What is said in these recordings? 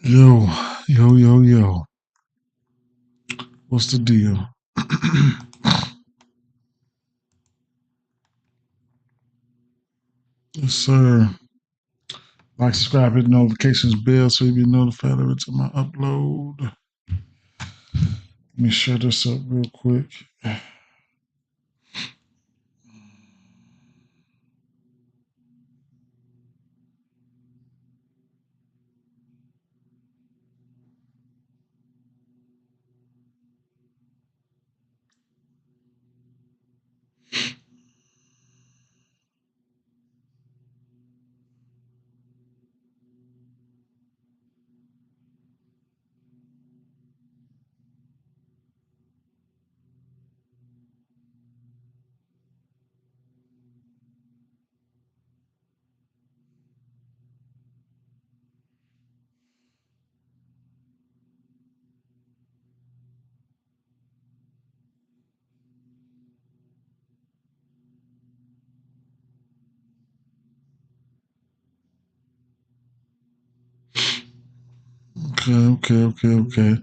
Yo, yo. What's the deal? Yes, sir. Like, subscribe, hit the notifications bell so you be notified every time I upload. Let me share this up real quick. Okay.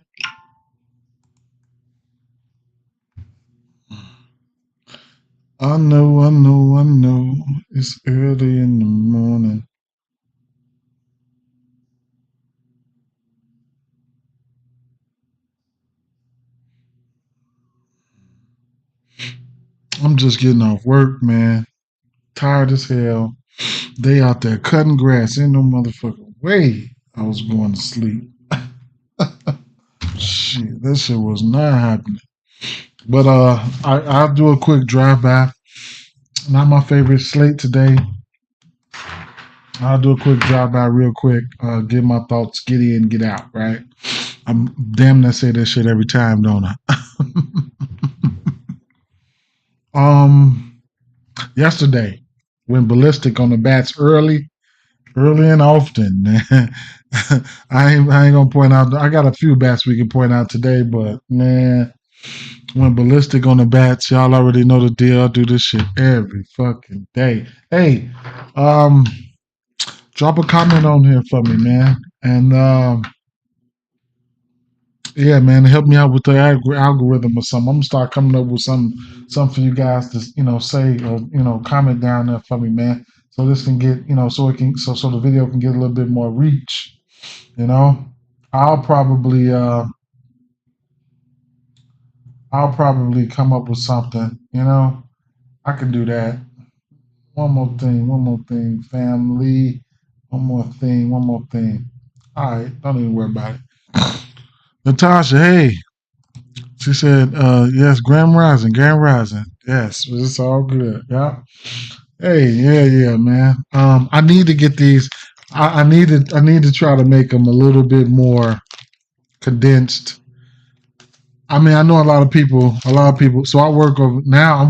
I know. It's early in the morning. I'm just getting off work, man. Tired as hell. They out there cutting grass. Ain't no motherfucking way I was going to sleep. Shit, that shit was not happening. But I'll do a quick drive by. Not my favorite slate today. I'll do a quick drive by real quick. Get my thoughts. Get in, get out. Right. I'm damn near say that shit every time, don't I? um, Yesterday went ballistic on the bats early and often. I ain't gonna point out. I got a few bats we can point out today, but man, went ballistic on the bats. Y'all already know the deal. I do this shit every fucking day. Hey, um, drop a comment on here for me, man. And yeah, man, help me out with the algorithm or something. I'm gonna start coming up with some for you guys to say or comment down there for me, man. So this can get so it can so the video can get a little bit more reach. You know, I'll probably uh I'll probably come up with something. I can do that. One more thing, family. One more thing. All right, don't even worry about it. Natasha, hey, she said, yes, Grand Rising. Yes, it's all good. Yeah. Hey, yeah, man. I need to get these. I need to try to make them a little bit more condensed. I mean, I know a lot of people. So I work over now.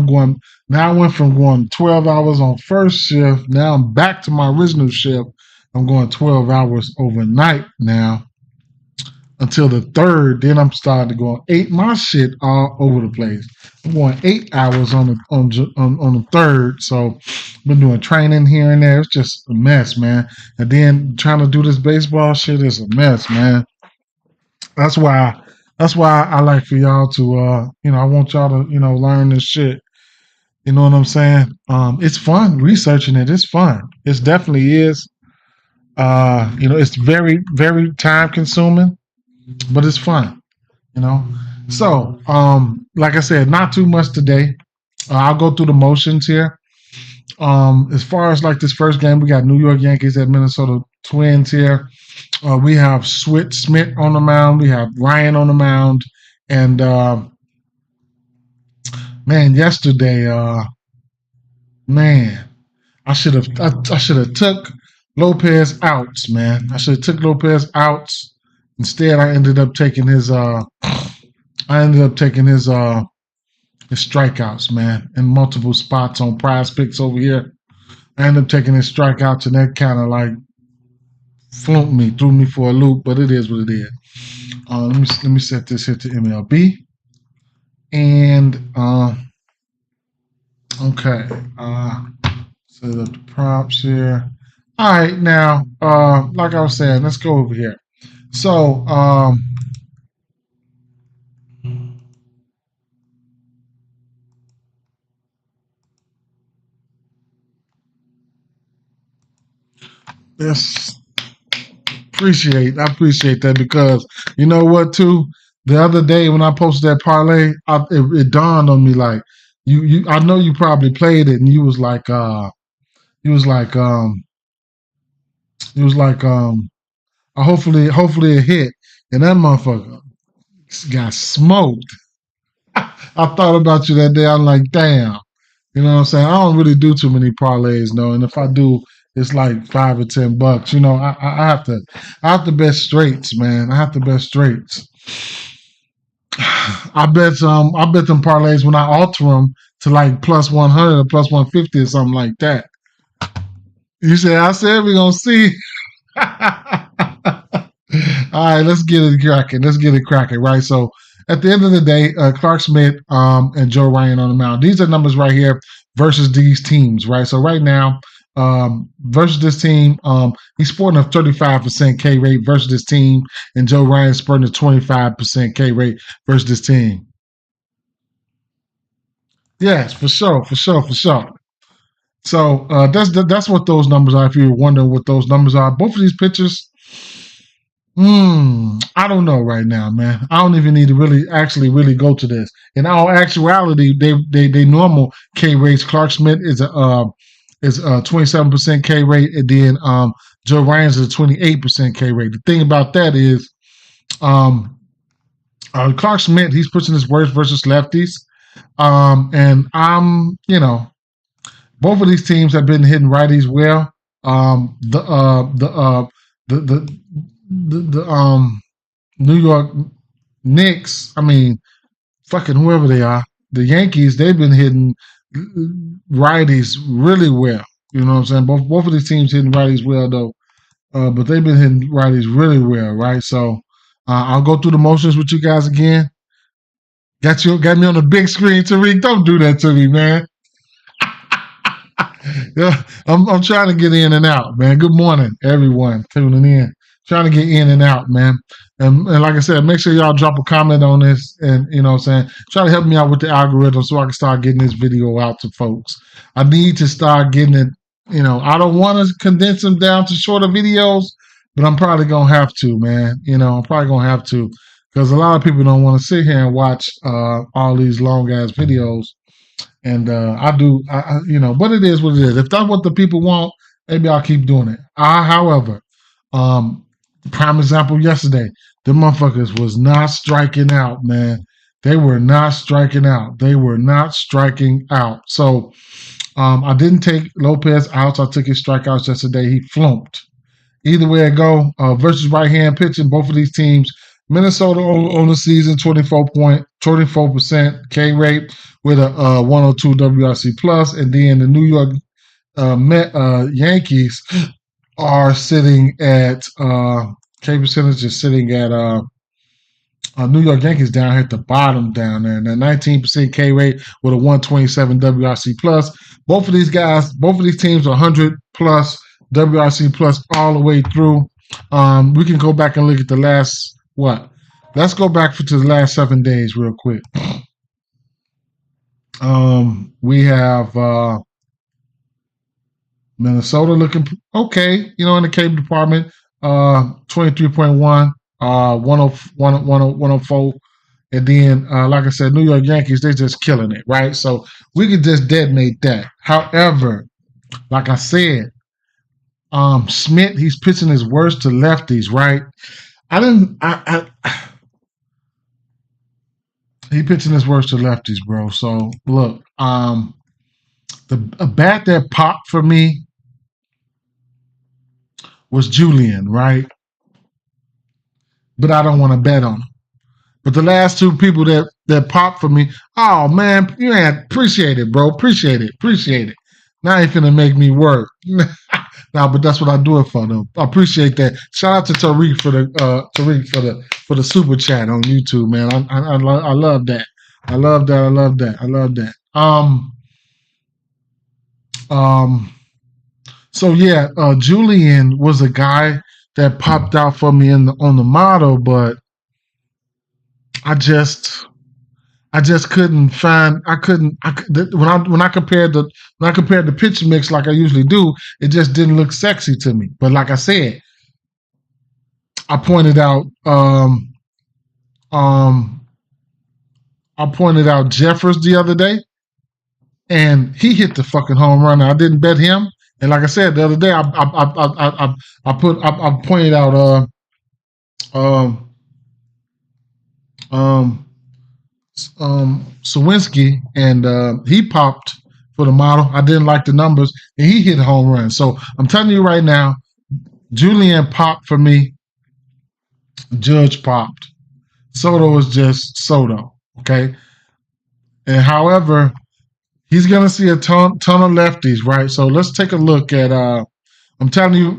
Now I went from going 12 hours on first shift. Now I'm back to my original shift. I'm going 12 hours overnight now until the third. Then I'm starting to go eight. My shit all over the place. I'm going 8 hours on the third. So I've been doing training here and there. It's just a mess, man. And then trying to do this baseball shit is a mess, man. That's why. That's why I like for y'all to, I want y'all to, learn this shit. You know what I'm saying? It's fun researching it. It's fun. It definitely is. It's very, very time consuming, but it's fun. You know. So, like I said, not too much today. I'll go through the motions here. As far as like this first game, we got New York Yankees at Minnesota Twins here. We have Smith on the mound. We have Ryan on the mound, and man, yesterday, man, I should have took Lopez outs, man. I should have took Lopez outs. Instead, I ended up taking his strikeouts, man, in multiple spots on Prize Picks over here. I ended up taking his strikeouts, and that kind of like flunked me, threw me for a loop. But it is what it is. Let me set this here to MLB, and okay, set up the prompts here. All right, now, like I was saying, let's go over here. So yes, I appreciate that because you know what too. The other day when I posted that parlay, it dawned on me like you. I know you probably played it, and you was like you was like hopefully it hit, and that motherfucker got smoked. I thought about you that day. I'm like, damn. You know what I'm saying? I don't really do too many parlays, no. And if I do, it's like $5 or $10. You know, I have to bet straights, man. I have to bet straights. I bet them parlays when I alter them to like plus 100 or plus 150 or something like that. You say I said we're gonna see. All right, let's get it cracking. Let's get it cracking, right? So at the end of the day, Clark Smith and Joe Ryan on the mound. These are numbers right here versus these teams, right? So right now, versus this team, he's sporting a 35% K rate versus this team, and Joe Ryan's sporting a 25% K rate versus this team. Yes, for sure, for sure, for sure. So that's what those numbers are. If you're wondering what those numbers are, both of these pitchers. I don't know right now, man. I don't even need to really go to this. In all actuality, they normal K rates. Clark Smith is a 27% K rate, and then Joe Ryan's is a 28% K rate. The thing about that is um, Clark Smith, he's pushing his worst versus lefties, and both of these teams have been hitting righties well. The New York Knicks, I mean, fucking whoever they are, the Yankees, they've been hitting righties really well. You know what I'm saying? Both of these teams hitting righties well though, but they've been hitting righties really well, right? So I'll go through the motions with you guys again. Got me on the big screen, Tariq. Don't do that to me, man. Yeah, I'm trying to get in and out, man. Good morning, everyone tuning in. Trying to get in and out, man. And like I said, make sure y'all drop a comment on this, and you know what I'm saying, try to help me out with the algorithm so I can start getting this video out to folks. I need to start getting it. I don't want to condense them down to shorter videos, but I'm probably gonna have to, man. I'm probably gonna have to because a lot of people don't want to sit here and watch all these long ass videos. And I do, but it is what it is. If that's what the people want, maybe I'll keep doing it. However, prime example yesterday, the motherfuckers was not striking out, man. They were not striking out. They were not striking out. So I didn't take Lopez out. So I took his strikeouts yesterday. He flunked. Either way it go, versus right hand pitching, both of these teams. Minnesota on the season, 24% K rate with a 102 WRC plus, and then the New York Yankees are sitting at K percentage is sitting at New York Yankees down here at the bottom down there, and a 19% K rate with a 127 WRC plus. Both of these teams are 100 plus WRC plus all the way through. We can go back and look at the last what? Let's go back to the last 7 days real quick. We have Minnesota looking okay, in the K department, 23.1, 104. And then, like I said, New York Yankees, they're just killing it, right? So we could just detonate that. However, like I said, Smith, he's pitching his worst to lefties, right? He pitching his worst to lefties, bro. So look, a bat that popped for me was Julian, right? But I don't want to bet on him. But the last two people that popped for me, oh man, appreciate it, bro. Appreciate it. Now you're finna make me work. Nah, but that's what I do it for though. I appreciate that. Shout out to Tariq for the super chat on YouTube, man. I love that. I love that. So yeah, Julian was a guy that popped out for me on the model, but I just couldn't find. When I compared the picture mix like I usually do, it just didn't look sexy to me. But like I said, I pointed out um I pointed out Jeffers the other day, and he hit the fucking home run. I didn't bet him, and like I said the other day, I pointed out um um Sawinski, and he popped for the model. I didn't like the numbers, and he hit a home run. So I'm telling you right now, Julian popped for me. Judge popped. Soto is just Soto. Okay, and however, he's gonna see a ton of lefties, right? So let's take a look at. I'm telling you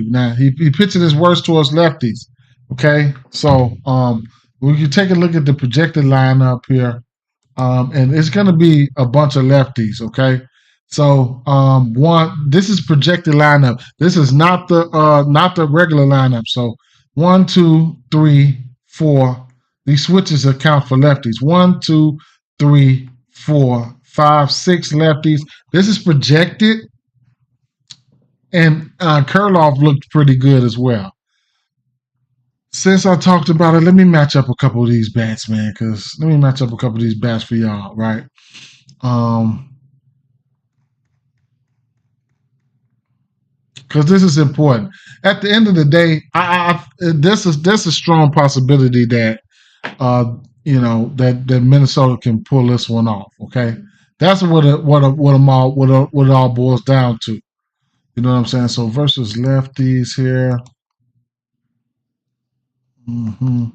now. He pitching his worst towards lefties. Okay, so we can take a look at the projected lineup here. And it's going to be a bunch of lefties. Okay, so this is projected lineup. This is not the regular lineup. So 1, 2, 3, 4. These switches account for lefties. 1, 2, 3, 4, 5, 6 lefties. This is projected, and Kurloff looked pretty good as well. Since I talked about it, let me match up a couple of these bats, man. Let me match up a couple of these bats for y'all, right? Because this is important. At the end of the day, this is a strong possibility that that Minnesota can pull this one off. Okay, that's what it all boils down to. You know what I'm saying? So versus lefties here. And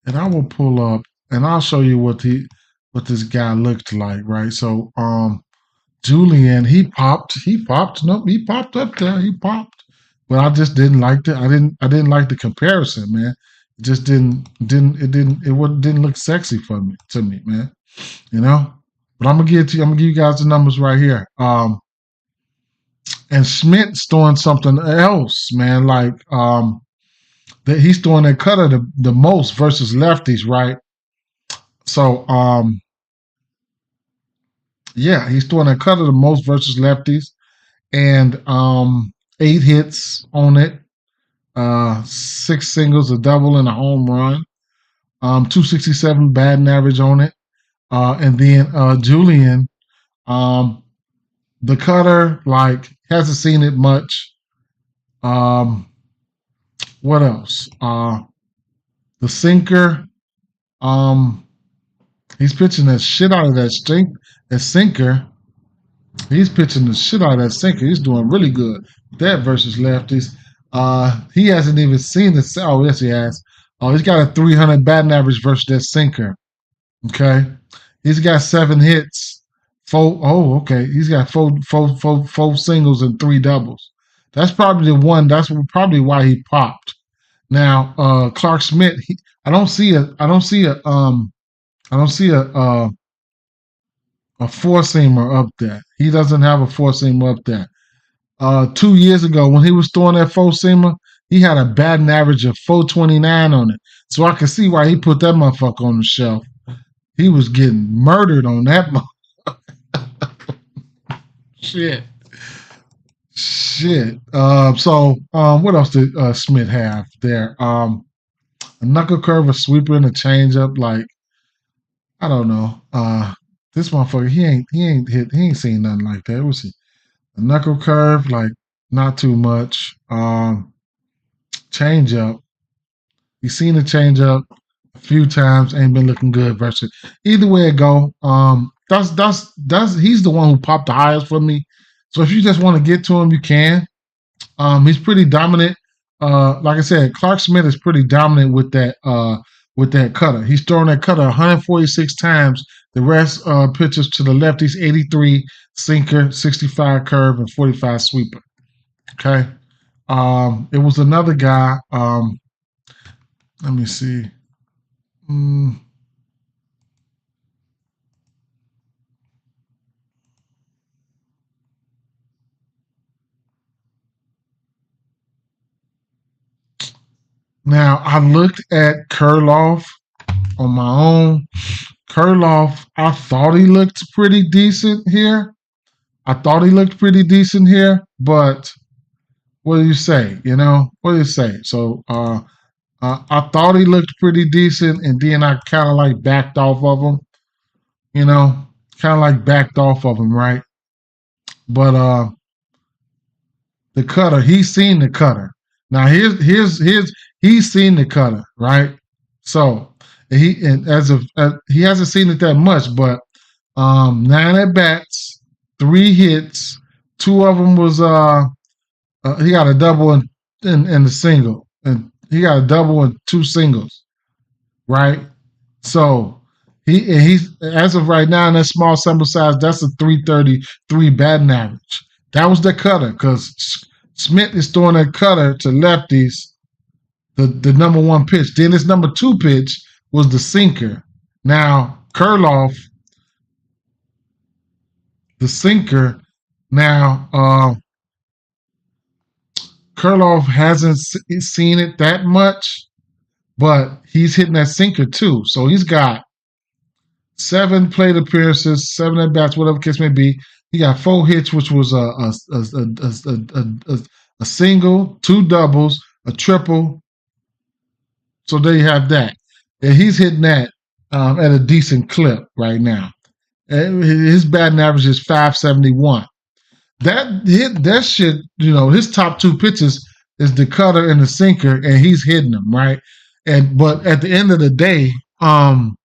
I will pull up and I'll show you what this guy looked like, right? So Julian, he popped. Nope, he popped up there. He popped. But I just didn't like I didn't like the comparison, man. It just didn't look sexy to me, man. You know? But I'm gonna give you guys the numbers right here. And Schmidt's doing something else, man. Like that he's throwing that cutter the most versus lefties, right? So yeah, he's throwing that cutter the most versus lefties, and 8 hits on it, 6 singles, a double, and a home run. 267 batting average on it, and then Julian, the cutter like hasn't seen it much. What else? The sinker. He's pitching the shit out of that sinker. He's pitching the shit out of that sinker. He's doing really good. That versus lefties. He hasn't even seen the. Oh, yes, he has. Oh, he's got a 300 batting average versus that sinker. Okay, he's got 7 hits. Okay. He's got four singles and 3 doubles. That's probably the one. That's probably why he popped. Now, Clark Schmidt. I don't see a 4-seamer up there. He doesn't have a 4-seamer up there. 2 years ago, when he was throwing that 4-seamer, he had a batting average of 429 on it. So I can see why he put that motherfucker on the shelf. He was getting murdered on that shit. So what else did Smith have there? A knuckle curve, a sweeper, and a changeup. Like, I don't know. This motherfucker, he ain't seen nothing like that. Was he? A knuckle curve, like not too much. Changeup. He's seen the changeup a few times, ain't been looking good versus. Either way it go, that's he's the one who popped the highest for me. So if you just want to get to him, you can. He's pretty dominant. Like I said, Clark Smith is pretty dominant with that cutter. He's throwing that cutter 146 times. The rest pitches to the left. He's 83 sinker, 65 curve, and 45 sweeper. Okay. It was another guy. Let me see. Now I looked at Kurloff on my own. Kurloff, I thought he looked pretty decent here. But what do you say? What do you say? So I thought he looked pretty decent, and then I kind of like backed off of him. You know, kind of like backed off of him, right? But the cutter, he's seen the cutter. Now he's seen the cutter, right? So he hasn't seen it that much, but 9 at bats, 3 hits, 2 of them was he got a double and a single, and he got a double and 2 singles, right? So he's as of right now in that small sample size, that's a 333 batting average. That was the cutter because Smith is throwing that cutter to lefties, the number one pitch. Then his number two pitch was the sinker. Now Kurloff, the sinker. Now Kurloff hasn't seen it that much, but he's hitting that sinker too. So he's got 7 plate appearances, 7 at bats, whatever case may be. He got 4 hits, which was a single, 2 doubles, a triple. So there you have that. And he's hitting that at a decent clip right now. And his batting average is 571. That shit, his top 2 pitches is the cutter and the sinker, and he's hitting them, right? But at the end of the day, the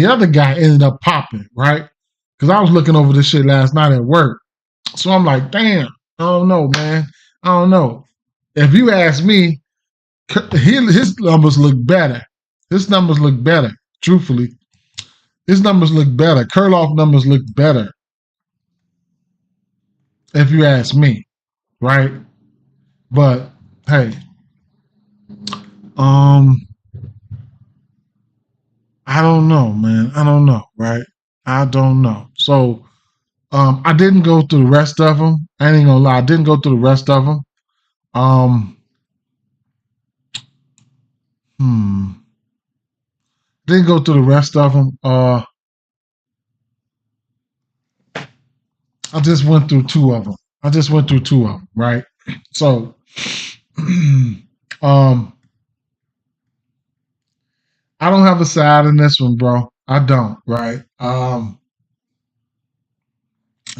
other guy ended up popping, right? Because I was looking over this shit last night at work. So I'm like, damn, I don't know, man. I don't know. If you ask me, his numbers look better. Truthfully. His numbers look better. Kurloff numbers look better. If you ask me, right? But hey, I don't know, man. I don't know, right? I don't know. So I didn't go through the rest of them. I ain't gonna lie. I didn't go through the rest of them. Didn't go through the rest of them. I just went through 2 of them. Right? So, I don't have a side in this one, bro. I don't, right?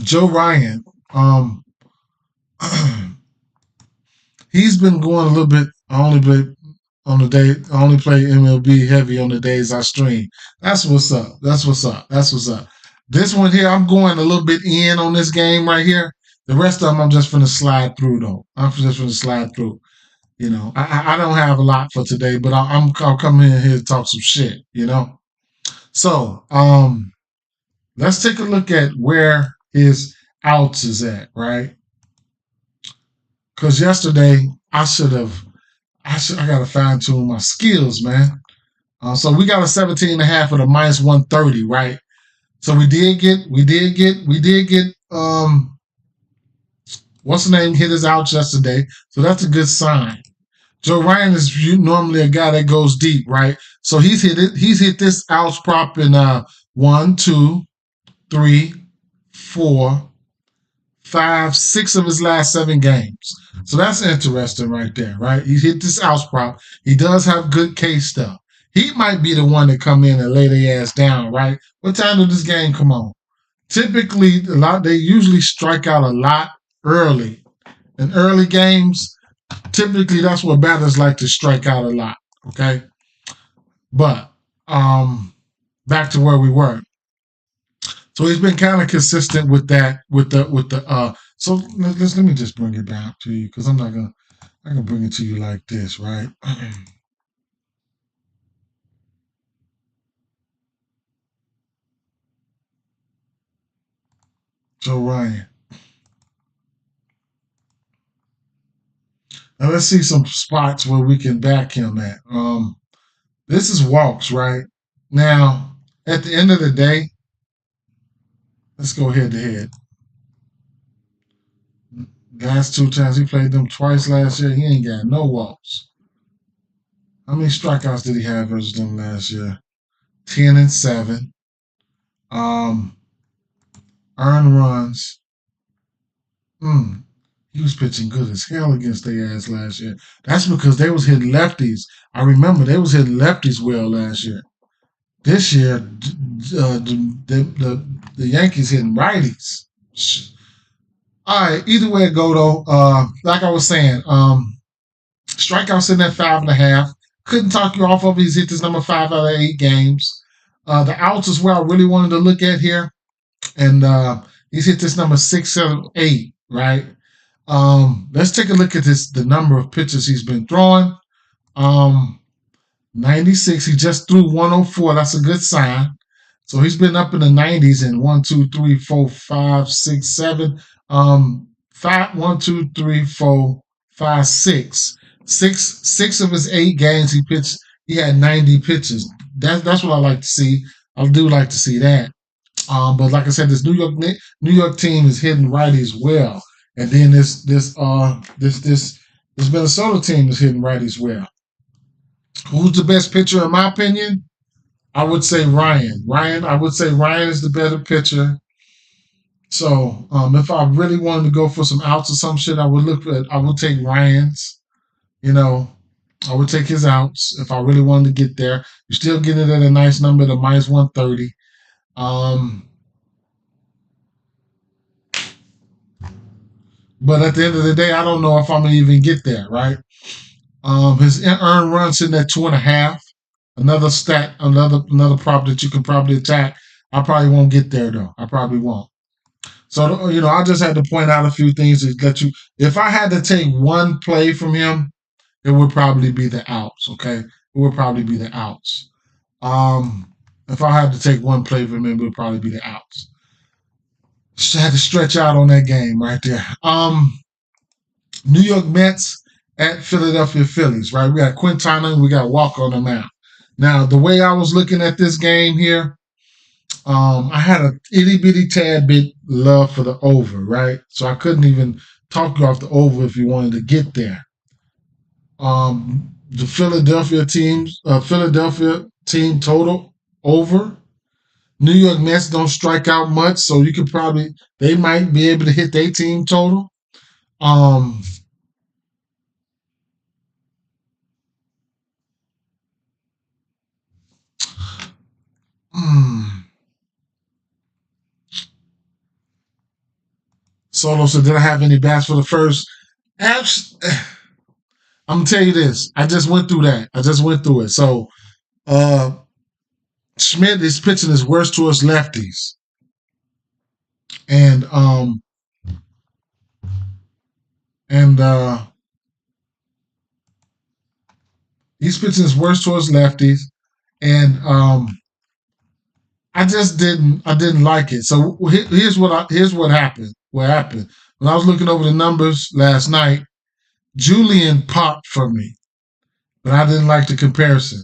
Joe Ryan, he's been going a little bit. I only play MLB heavy on the days I stream. That's what's up. This one here, I'm going a little bit in on this game right here. The rest of them, I'm just gonna slide through though. I don't have a lot for today, but I'll come in here to talk some shit. So let's take a look at where his outs is at, right? Because yesterday I gotta fine tune my skills, man. So we got a 17.5 at a minus 130, right? So we did get what's the name hit his outs yesterday. So that's a good sign. Joe Ryan is normally a guy that goes deep, right? So he's hit this outs prop in 1, 2, 3, 4, 5, 6 of his last 7 games. So that's interesting right there, right? He hit this outs prop. He does have good case stuff. He might be the one to come in and lay their ass down, right? What time did this game come on? Typically, they usually strike out a lot early. In early games, typically that's what batters like to strike out a lot, okay? But back to where we were. So he's been kind of consistent with that, so let me just bring it back to you because I'm not gonna bring it to you like this, right? Joe Ryan. Now let's see some spots where we can back him at. This is walks, right? Now, at the end of the day, let's go head to head. Last 2 times he played them twice last year, he ain't got no walks. How many strikeouts did he have versus them last year? 10-7. Um, Earned runs. Mm, he was pitching good as hell against their ass last year. That's because they was hitting lefties. I remember they was hitting lefties well last year. This year, the Yankees hitting righties. All right, either way it go though. Like I was saying, strikeouts in that 5.5. Couldn't talk you off of. He's hit this number 5 out of 8 games. The outs is where I really wanted to look at here, and he's hit this number 6, 7, 8. Right. Let's take a look at the number of pitches he's been throwing. 96. He just threw 104. That's a good sign. So he's been up in the 90s in 1, 2, 3, 4, 5, 6, 7. 1, 2, 3, 4, 5, 6. Six of his 8 games he pitched, he had 90 pitches. That's what I like to see. I do like to see that. But like I said, this New York team is hitting righties well, and then this Minnesota team is hitting righties well. Who's the best pitcher in my opinion? I would say Ryan. I would say Ryan is the better pitcher. So if I really wanted to go for some outs or some shit, I would take Ryan's. I would take his outs if I really wanted to get there. You're still getting it at a nice number, the minus 130. But at the end of the day, I don't know if I'm gonna even get there, right? His earned run sitting at 2.5. Another stat, another prop that you can probably attack. I probably won't get there though. I probably won't. So I just had to point out a few things to let you. If I had to take one play from him, it would probably be the outs. Okay, it would probably be the outs. If I had to take one play from him, it would probably be the outs. Just had to stretch out on that game right there. New York Mets at Philadelphia Phillies, right? We got Quintana and we got Walker on the mound. Now, the way I was looking at this game here, I had a itty bitty tad bit love for the over, right? So I couldn't even talk you off the over if you wanted to get there. The Philadelphia team total over. New York Mets don't strike out much, so they might be able to hit their team total. Solo said, did I have any bats for the first? I'm gonna tell you this. I just went through that. it. So Schmidt is pitching his worst towards lefties. And he's pitching his worst towards lefties. And I didn't like it. So here's what happened. What happened when I was looking over the numbers last night? Julian popped for me, but I didn't like the comparison,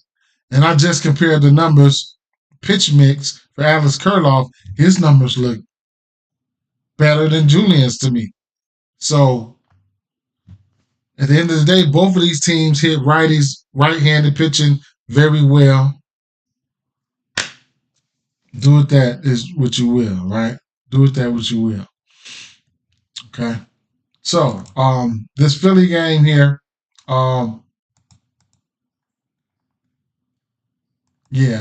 and I just compared the numbers. Pitch mix for Alex Kurloff, his numbers look better than Julian's to me. So at the end of the day, both of these teams hit righties, right-handed pitching very well. Do with that is what you will, right? Do with that what you will. Okay. So, this Philly game here, yeah,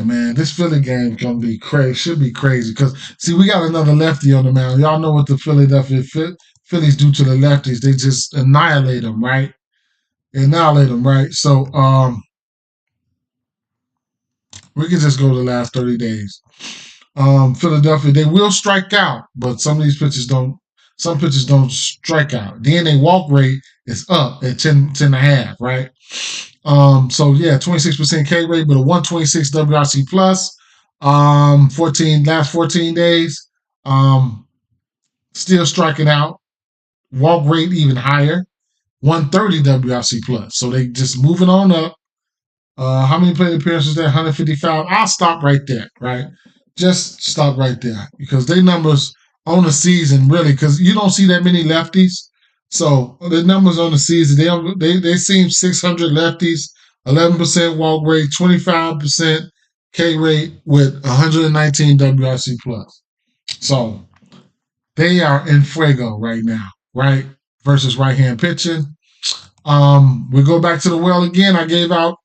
man, this Philly game is gonna be crazy. Should be crazy because see, we got another lefty on the mound. Y'all know what the Philadelphia Phillies do to the lefties? They just annihilate them, right? So, we can just go the last 30 days. Philadelphia, they will strike out, but some pitches don't strike out. Then their walk rate is up at 10.5, right? So yeah, 26% K rate, but a 126 WRC plus. 14 days. Still striking out. Walk rate even higher. 130 WRC plus. So they just moving on up. How many plate appearances there? 155. I'll stop right there, right? Just stop right there because they numbers on the season really, because you don't see that many lefties. So the numbers on the season, they seem 600 lefties, 11% walk rate, 25% K rate with 119 WRC plus. So they are in fuego right now, right? Versus right hand pitching. We go back to the well again. I gave out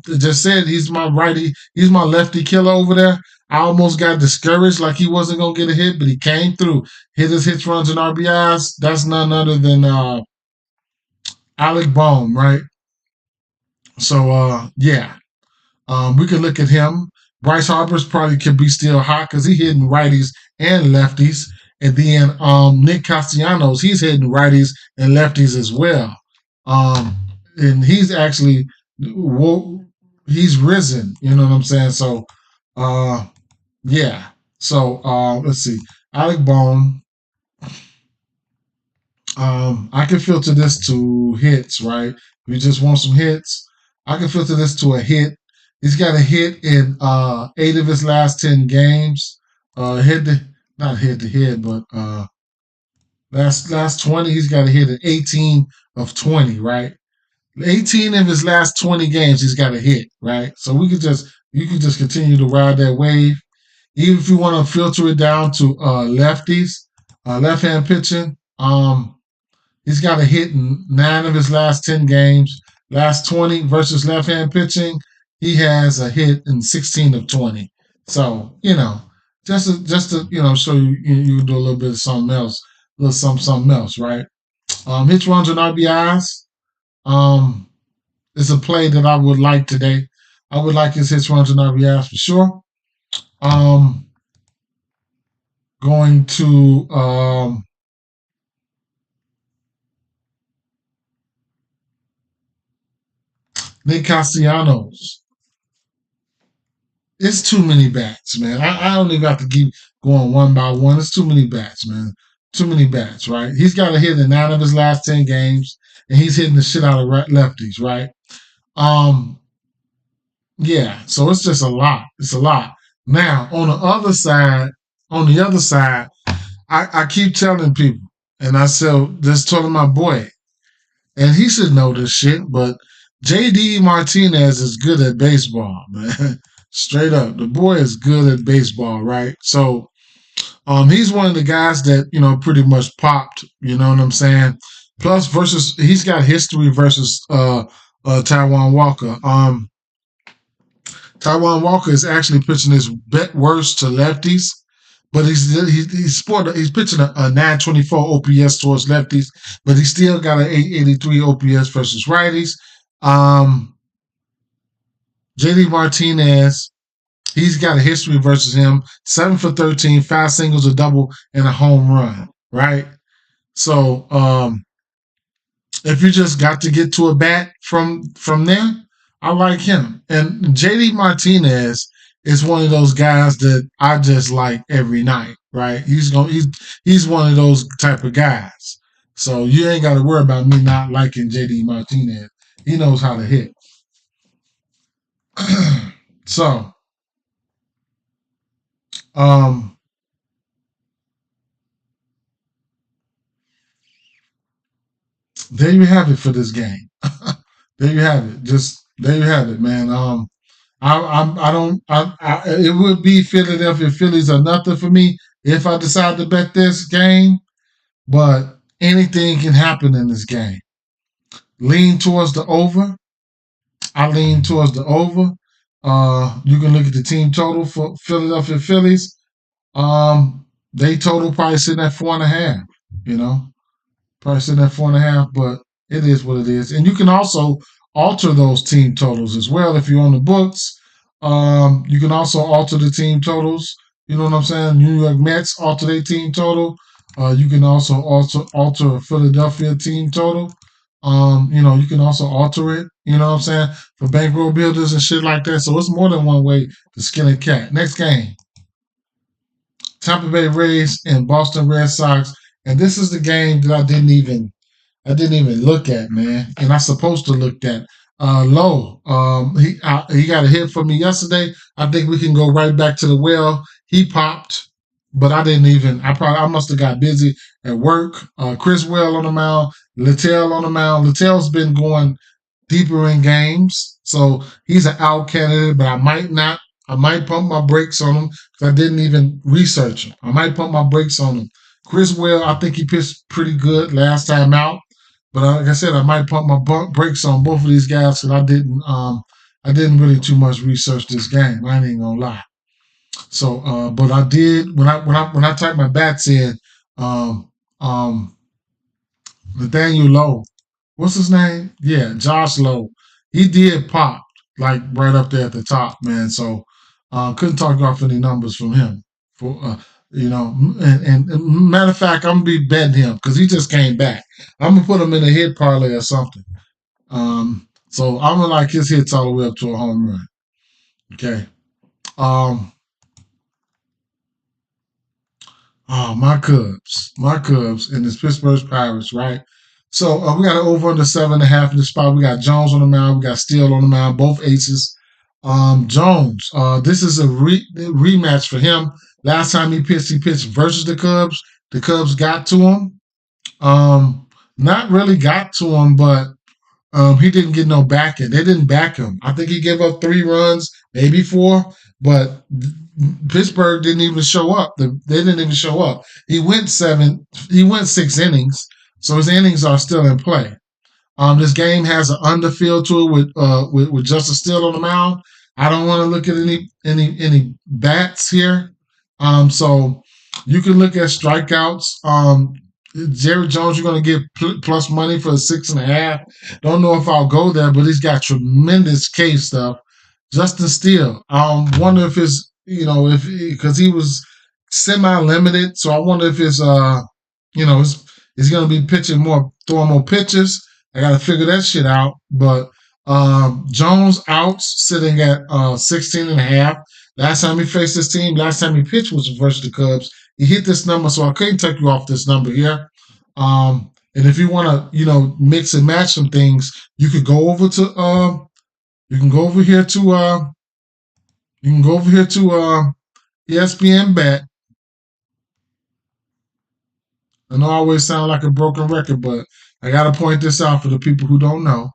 just said he's my righty, he's my lefty killer over there. I almost got discouraged like he wasn't gonna get a hit, but he came through. Hit his hits, runs, and RBIs. That's none other than Alec Bohm, right? So yeah. We could look at him. Bryce Harper's probably could be still hot because he's hitting righties and lefties. And then Nick Castellanos, he's hitting righties and lefties as well. And he's actually he's risen. You know what I'm saying? So yeah. So let's see. Alec Bohm. I can filter this to hits, right? If you just want some hits, I can filter this to a hit. He's got a hit in 8 of his last 10 games. Not head to head, but last 20, he's got a hit in 18 of 20, right? 18 of his last 20 games, he's got a hit, right? So you can just continue to ride that wave. Even if you want to filter it down to lefties, left-hand pitching, he's got a hit in 9 of his last 10 games. Last 20 versus left-hand pitching, he has a hit in 16 of 20. So, just to show you do a little bit of something else, something else, right? Hits, runs, and RBIs. Is a play that I would like today. I would like his hits, runs, and RBIs for sure. Going to Nick Castellanos. It's too many bats, man. I don't even have to keep going one by one. It's too many bats, man. Too many bats, right? He's got a hit in 9 of his last 10 games, and he's hitting the shit out of lefties, right? Yeah, so it's just a lot. It's a lot. Now, on the other side, I keep telling people, and I said, just telling my boy, and he should know this shit, but JD Martinez is good at baseball, man. Straight up. The boy is good at baseball, right? So he's one of the guys that, pretty much popped, you know what I'm saying? Plus he's got history versus Taijuan Walker. Taijuan Walker is actually pitching his worst to lefties, but he's pitching a 924 OPS towards lefties, but he still got an 883 OPS versus righties. JD Martinez, he's got a history versus him. 7 for 13, 5 singles, a double, and a home run, right? So if you just got to get to a bat from there, I like him. And JD Martinez is one of those guys that I just like every night, right? He's one of those type of guys. So you ain't got to worry about me not liking JD Martinez. He knows how to hit. So, there you have it for this game. There you have it. There you have it, man. It would be Philadelphia Phillies or nothing for me if I decide to bet this game, but anything can happen in this game. Lean towards the over. I lean towards the over. You can look at the team total for Philadelphia Phillies. They total probably sitting at 4.5. Probably sitting at 4.5, but it is what it is. And you can also alter those team totals as well if you're on the books. You can also alter the team totals. You know what I'm saying? New York Mets alter their team total. You can also alter a Philadelphia team total. You can also alter it, you know what I'm saying, for bankroll builders and shit like that. So it's more than one way to skin a cat. Next game. Tampa Bay Rays and Boston Red Sox. And this is the game that I didn't even look at, man. And I'm supposed to look at. Low. He got a hit for me yesterday. I think we can go right back to the well. He popped, but I didn't even. I must have got busy at work. Chris Well on the mound. Littell on the mound. Littell's been going deeper in games. So he's an out candidate, but I might not. I might pump my brakes on him because I didn't even research him. I might pump my brakes on him. Chris Well, I think he pitched pretty good last time out, but like I said, I might pump my brakes on both of these guys because I didn't really too much research this game. I ain't gonna lie. So, but I did when I typed my bats in. Um, um, Nathaniel Lowe. What's his name? Yeah, Josh Lowe. He did pop like right up there at the top, man. So couldn't talk off any numbers from him. For and matter of fact, I'm gonna be betting him because he just came back. I'm gonna put him in a hit parlay or something. So I'm gonna like his hits all the way up to a home run. Okay. Um, Oh, my Cubs, and it's Pittsburgh Pirates, right? So we got an over under 7.5 in the spot. We got Jones on the mound. We got Steele on the mound. Both aces. Jones. This is a rematch for him. Last time he pitched versus the Cubs. The Cubs got to him. Not really got to him, but he didn't get no backing. They didn't back him. I think he gave up 3 runs, maybe 4, but Pittsburgh didn't even show up. They didn't even show up. He went 6 innings, so his innings are still in play. This game has an underfield to it with Justin Steele on the mound. I don't want to look at any bats here. So you can look at strikeouts. Jerry Jones, you're going to get plus money for 6.5. Don't know if I'll go there, but he's got tremendous K stuff. Justin Steele, wonder if it's if because he was semi-limited, so I wonder if it's is going to be throwing more pitches. I got to figure that shit out. But Jones out sitting at 16.5. Last time he faced this team, last time he pitched was versus the Cubs. He hit this number, so I couldn't take you off this number here. And if you want to, mix and match some things, you could go over to ESPN Bet. I know I always sound like a broken record, but I got to point this out for the people who don't know.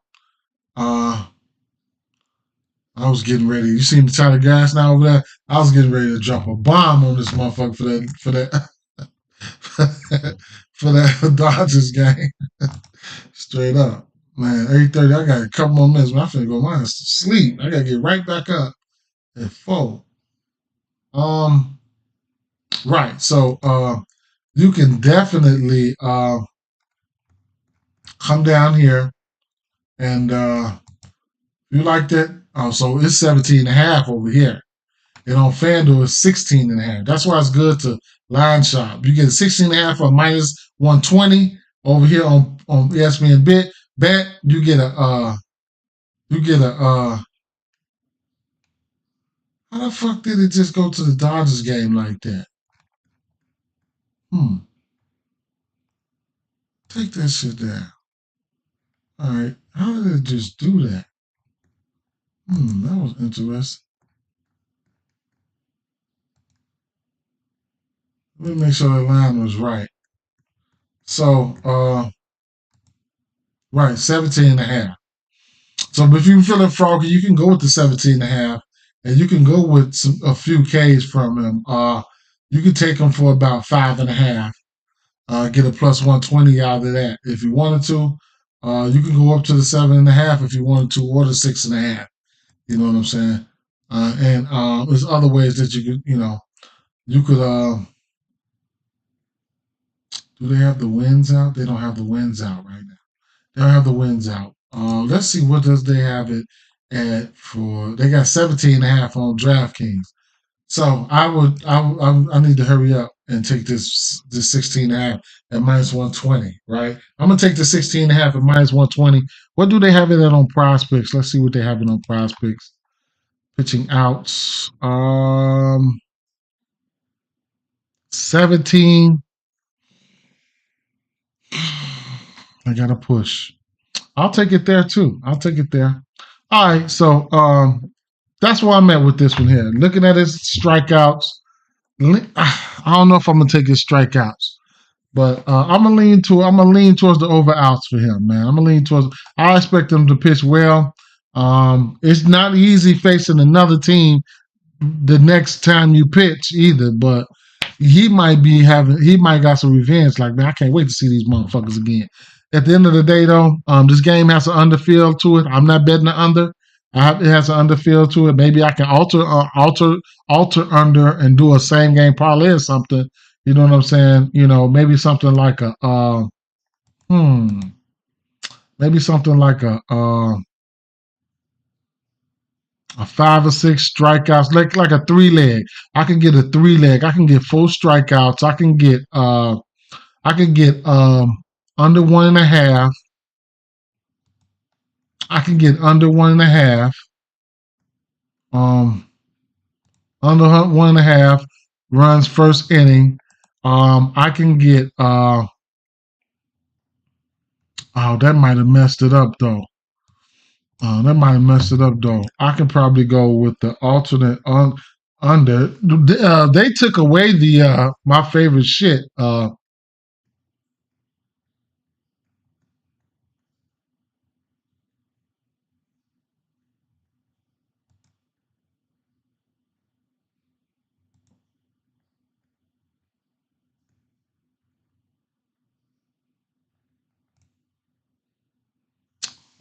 I was getting ready. You seen the Tyler gas now over there? I was getting ready to drop a bomb on this motherfucker for that for that Dodgers game. Straight up. Man, 8:30, I got a couple more minutes, man. I'm finna go mine sleep. I gotta get right back up at 4. Right. So you can definitely come down here and you like that? So it's 17.5 over here. And on FanDuel, it's 16.5. That's why it's good to line shop. You get 16.5 for minus 120 over here on ESPN Bet. You get a how the fuck did it just go to the Dodgers game like that? Take that shit down. All right. How did it just do that? That was interesting. Let me make sure the line was right. So, right, 17.5. So if you're feeling froggy, you can go with the 17.5, and you can go with a few Ks from him. You can take him for about 5.5. Get a plus 120 out of that if you wanted to. You can go up to the 7.5 if you wanted to, or the 6.5. You know what I'm saying? And there's other ways that you could, you could. Do they have the wins out? They don't have the wins out right now. They don't have the wins out. Let's see what does they have it at for. They got 17.5 on DraftKings. So I need to hurry up and take this 16.5 at minus 120, right? I'm gonna take the 16.5 at minus 120. What do they have it at on PrizePicks? Let's see what they have it on PrizePicks. Pitching outs. 17. I gotta push. I'll take it there too. I'll take it there. All right, so that's where I'm at with this one here. Looking at his strikeouts, I don't know if I'm gonna take his strikeouts. But I'm gonna lean towards the over outs for him, man. I'm gonna lean towards. I expect him to pitch well. It's not easy facing another team the next time you pitch either, but he might got some revenge. Like, man, I can't wait to see these motherfuckers again. At the end of the day, though, this game has an underfield to it. I'm not betting the under. It has an underfield to it. Maybe I can alter under and do a same game parlay or something. You know what I'm saying? Maybe something like hmm, maybe something like a 5 or 6 strikeouts, like a 3 leg. I can get a 3 leg. I can get 4 strikeouts. I can get under 1.5. I can get under 1.5. Um, under 1.5 runs first inning. I can get oh, that might have messed it up though. I can probably go with the alternate under. They took away the my favorite shit.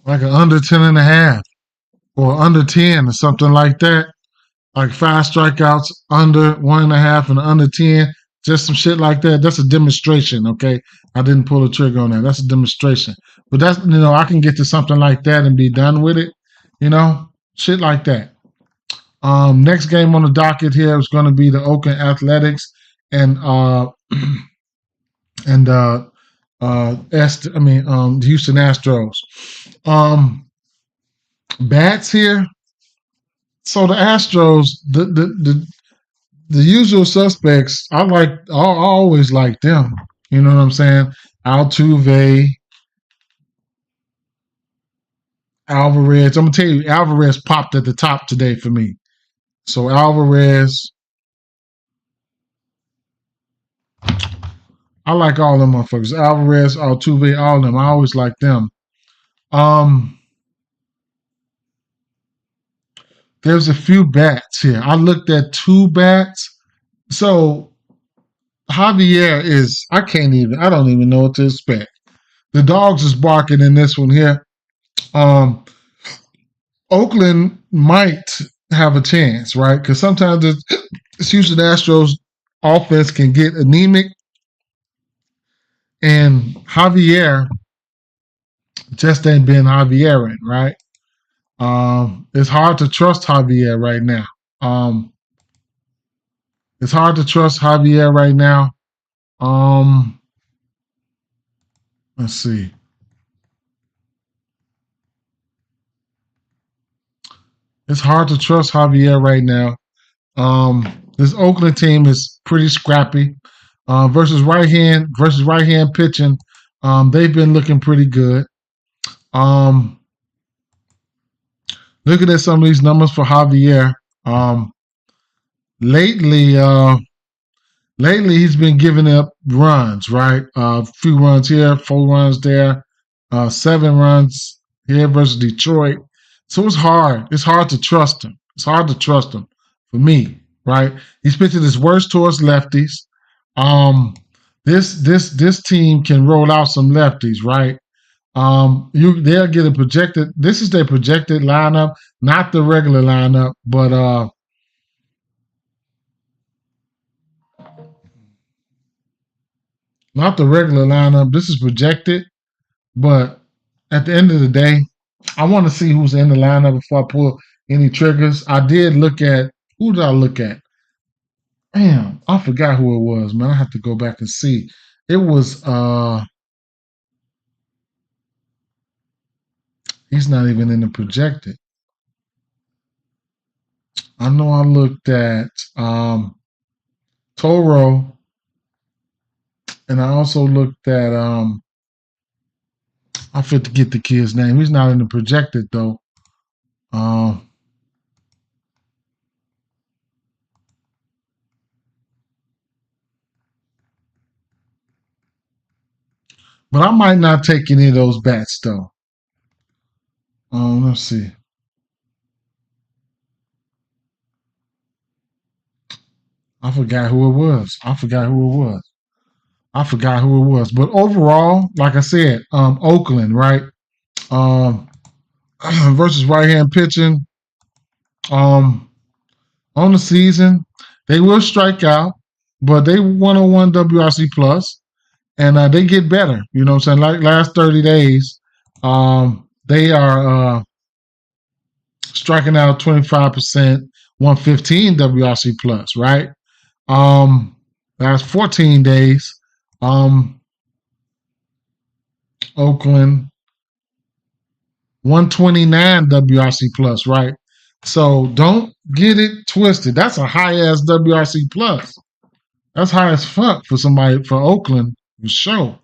Like an under 10.5 or under 10 or something like that. Like 5 strikeouts, under 1.5 and under 10. Just some shit like that. That's a demonstration, okay? I didn't pull the trigger on that. That's a demonstration. But I can get to something like that and be done with it. Shit like that. Next game on the docket here is going to be the Oakland Athletics and and the Houston Astros. Bats here. So the Astros, the usual suspects. I always like them. You know what I'm saying? Altuve, Alvarez. I'm gonna tell you, Alvarez popped at the top today for me. So Alvarez, I like all them motherfuckers. Alvarez, Altuve, all of them. I always like them. Um, there's a few bats here. I looked at 2 bats. So Javier is. I don't even know what to expect. The dogs is barking in this one here. Um, Oakland might have a chance, right? Because sometimes this Houston Astros offense can get anemic, and Javier just ain't been Javierin, right? It's hard to trust Javier right now. Um, it's hard to trust Javier right now. Um, let's see. It's hard to trust Javier right now. This Oakland team is pretty scrappy. Versus right hand pitching, they've been looking pretty good. Um, Looking at some of these numbers for Javier, um, lately, lately he's been giving up runs. Right, a few runs here, 4 runs there, 7 runs here versus Detroit. So it's hard. It's hard to trust him. It's hard to trust him for me. Right, he's pitching his worst towards lefties. Um, this team can roll out some lefties. Right. They'll get a projected. This is their projected lineup, not the regular lineup, but not the regular lineup. This is projected, but at the end of the day, I want to see who's in the lineup before I pull any triggers. I did look at who did I look at? Damn, I forgot who it was, man. I have to go back and see. It was he's not even in the projected. I know I looked at Toro, and I also looked at I forget the kid's name. He's not in the projected though. Um, But I might not take any of those bets though. Let's see. I forgot who it was. But overall, like I said, Oakland, right? Um, versus right hand pitching. On the season, they will strike out, but they 101 WRC plus, and they get better. You know what I'm saying? Like last 30 days, they are striking out 25%, 115 WRC plus, right? Last 14 days, Oakland 129 WRC plus, right? So don't get it twisted. That's a high ass WRC plus. That's high as fuck for somebody for Oakland for sure.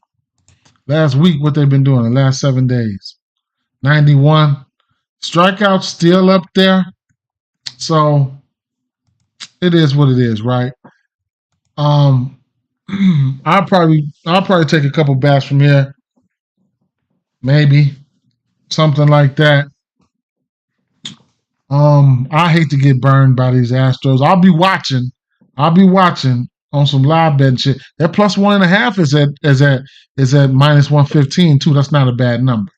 Last week, what they've been doing the last 7 days. 91. Strikeouts still up there. So it is what it is, right? I'll probably take a couple bats from here. Maybe. Something like that. I hate to get burned by these Astros. I'll be watching on some live bet shit. That plus 1.5 is at minus 115 too. That's not a bad number.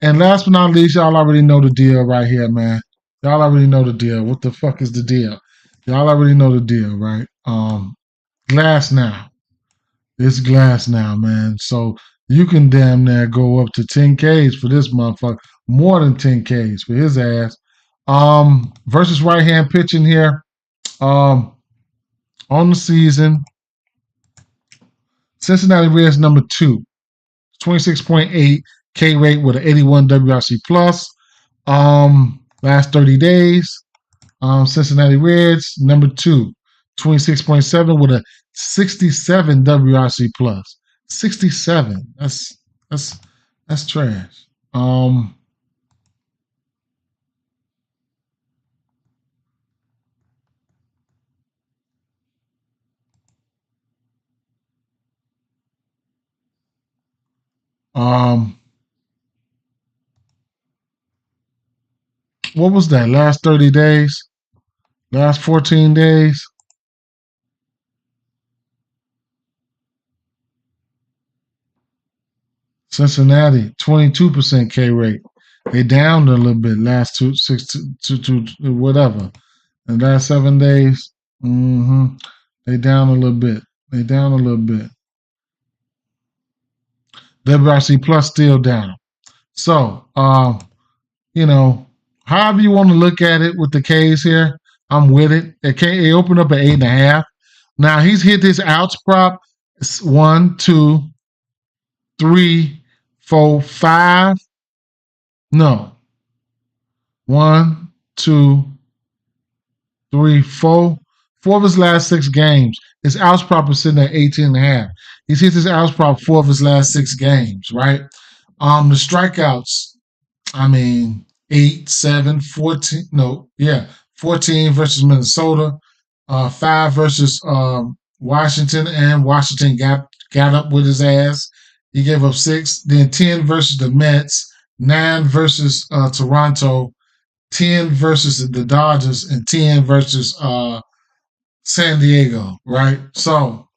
And last but not least, y'all already know the deal right here, man. Y'all already know the deal. What the fuck is the deal? Y'all already know the deal, right? Glass now. It's glass now, man. So you can damn near go up to 10Ks for this motherfucker. More than 10Ks for his ass. Versus right hand pitching here. On the season, Cincinnati Reds number 2, 26.8 K rate with an 81 WRC plus. Last 30 days, Cincinnati Reds number 2, 26.7 with a 67 WRC plus. 67. That's trash. What was that? Last 30 days? Last 14 days? Cincinnati, 22% K rate. They downed a little bit last two, whatever. The last 7 days, they down a little bit. WRC plus still down. So, however you want to look at it with the K's here, I'm with it. It opened up at 8.5. Now he's hit his outs prop. 1, 2, 3, 4, 5. No. 1, 2, 3, 4. 4 of his last 6 games. His outs prop is sitting at 18.5. He's hit his outs prop 4 of his last 6 games, right? The strikeouts, 8, 7, 14. 14 versus Minnesota. 5 versus Washington, and Washington got up with his ass. He gave up 6. Then 10 versus the Mets, 9 versus Toronto, 10 versus the Dodgers, and 10 versus San Diego, right? So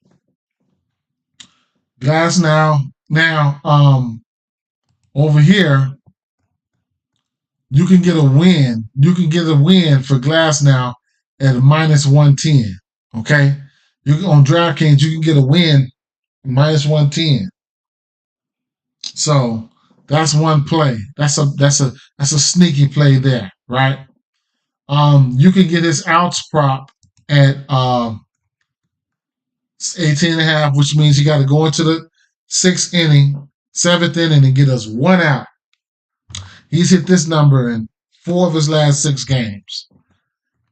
guys, now over here, you can get a win. You can get a win for Glass now at a minus 110. Okay, on DraftKings you can get a win minus 110. So that's one play. That's a sneaky play there, right? You can get his outs prop at 18.5, which means you got to go into the 7th inning, and get us 1 out. He's hit this number in 4 of his last 6 games.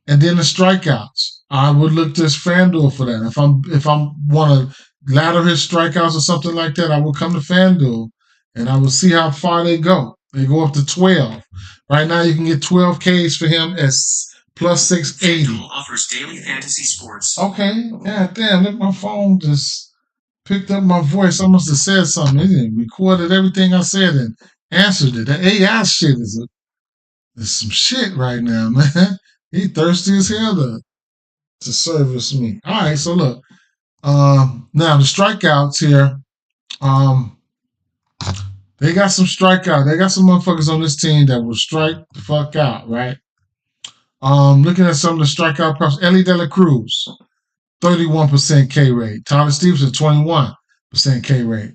And then the strikeouts. I would look to FanDuel for that. If I want to ladder his strikeouts or something like that, I will come to FanDuel and I will see how far they go. They go up to 12. Right now you can get 12 Ks for him at plus 680. FanDuel offers daily fantasy sports. Okay. God damn, look, my phone just picked up my voice. I must have said something. It recorded everything I said and answered it. The AI shit is some shit right now, man. He thirsty as hell to service me. All right, so look. Now the strikeouts here. Um, they got some strikeout. They got some motherfuckers on this team that will strike the fuck out, right? Looking at some of the strikeout props, Ellie De La Cruz, 31% K rate. Tyler Stevenson, 21% K rate.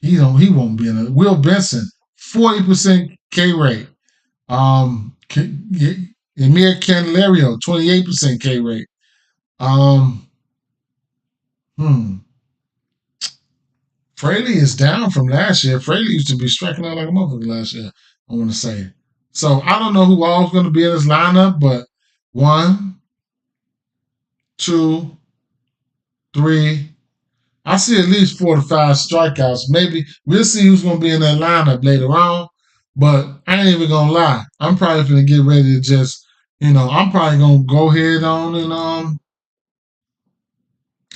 He won't be in it. Will Benson, 40% K rate. Emir Candelario, 28% K rate. Fraley is down from last year. Fraley used to be striking out like a motherfucker last year, I want to say. So I don't know who all's going to be in this lineup, but 1, 2, 3. I see at least 4 to 5 strikeouts. Maybe we'll see who's going to be in that lineup later on. But I ain't even going to lie. I'm probably going to get ready to just, I'm probably going to go ahead on and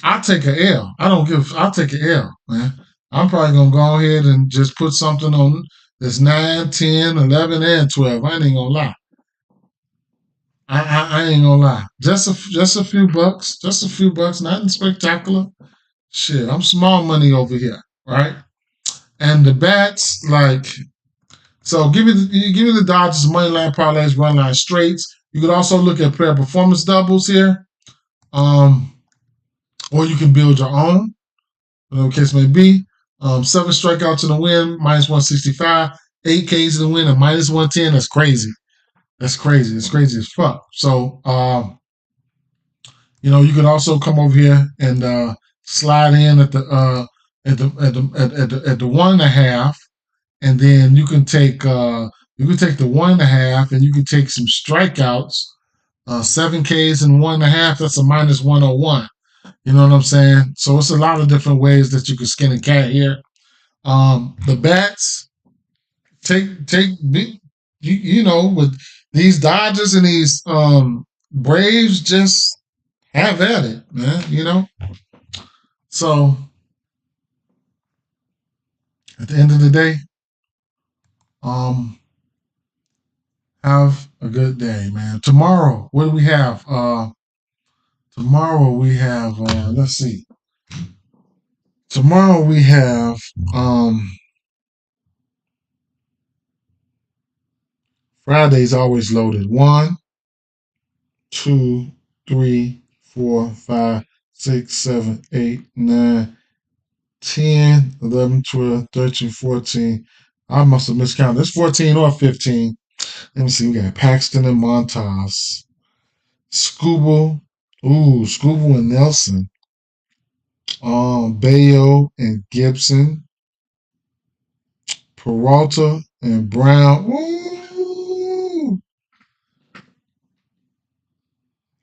I'll take an L. I'll take an L, man. I'm probably going to go ahead and just put something on that's 9, 10, 11, and 12. I ain't even going to lie. I ain't going to lie. Just a few bucks. Just a few bucks. Nothing spectacular. Shit, I'm small money over here, right? And the bats, so give me the Dodgers money line parlays, run line straights. You could also look at player performance doubles here. Or you can build your own, whatever the case may be. 7 strikeouts in the win, minus 165. 8 Ks in the win, and minus 110. That's crazy. That's crazy. It's crazy as fuck. So, you could also come over here and slide in at the 1.5, and then you can take the 1.5, and you can take some strikeouts. 7 Ks and 1.5. That's a minus 101. You know what I'm saying? So it's a lot of different ways that you can skin a cat here. The bats with these Dodgers and these Braves, just have at it, man. So at the end of the day, have a good day, man. Tomorrow, what do we have? Tomorrow we have let's see. Tomorrow we have Friday's always loaded. 1, 2, 3, 4, 5, 6, 7, 8, 9, 10, 11, 12, 13, 14. I must have miscounted. It's 14 or 15. Let me see. We got Paxton and Montas. Scooble and Nelson. Bayo and Gibson. Peralta and Brown. Ooh.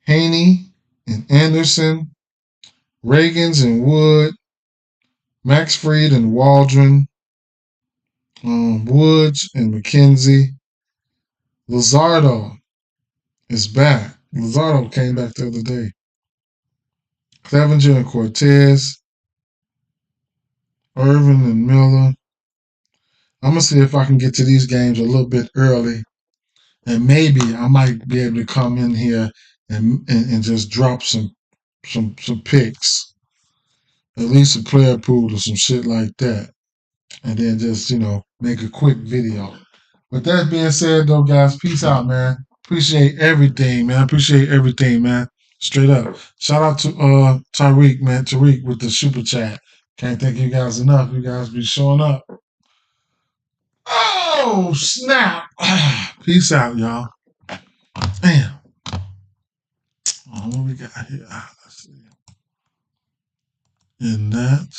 Haney and Anderson. Reagans and Wood. Max Fried and Waldron. Woods and McKenzie. Luzardo is back. Luzardo came back the other day. Clevenger and Cortez. Irvin and Miller. I'm going to see if I can get to these games a little bit early. And maybe I might be able to come in here and just drop some picks. At least a player pool or some shit like that. And then just, make a quick video. With that being said, though, guys, peace out, man. Appreciate everything, man. Straight up. Shout out to Tariq, man. Tariq with the super chat. Can't thank you guys enough. You guys be showing up. Oh, snap. Peace out, y'all. Damn. What we got here? Let's see. In that.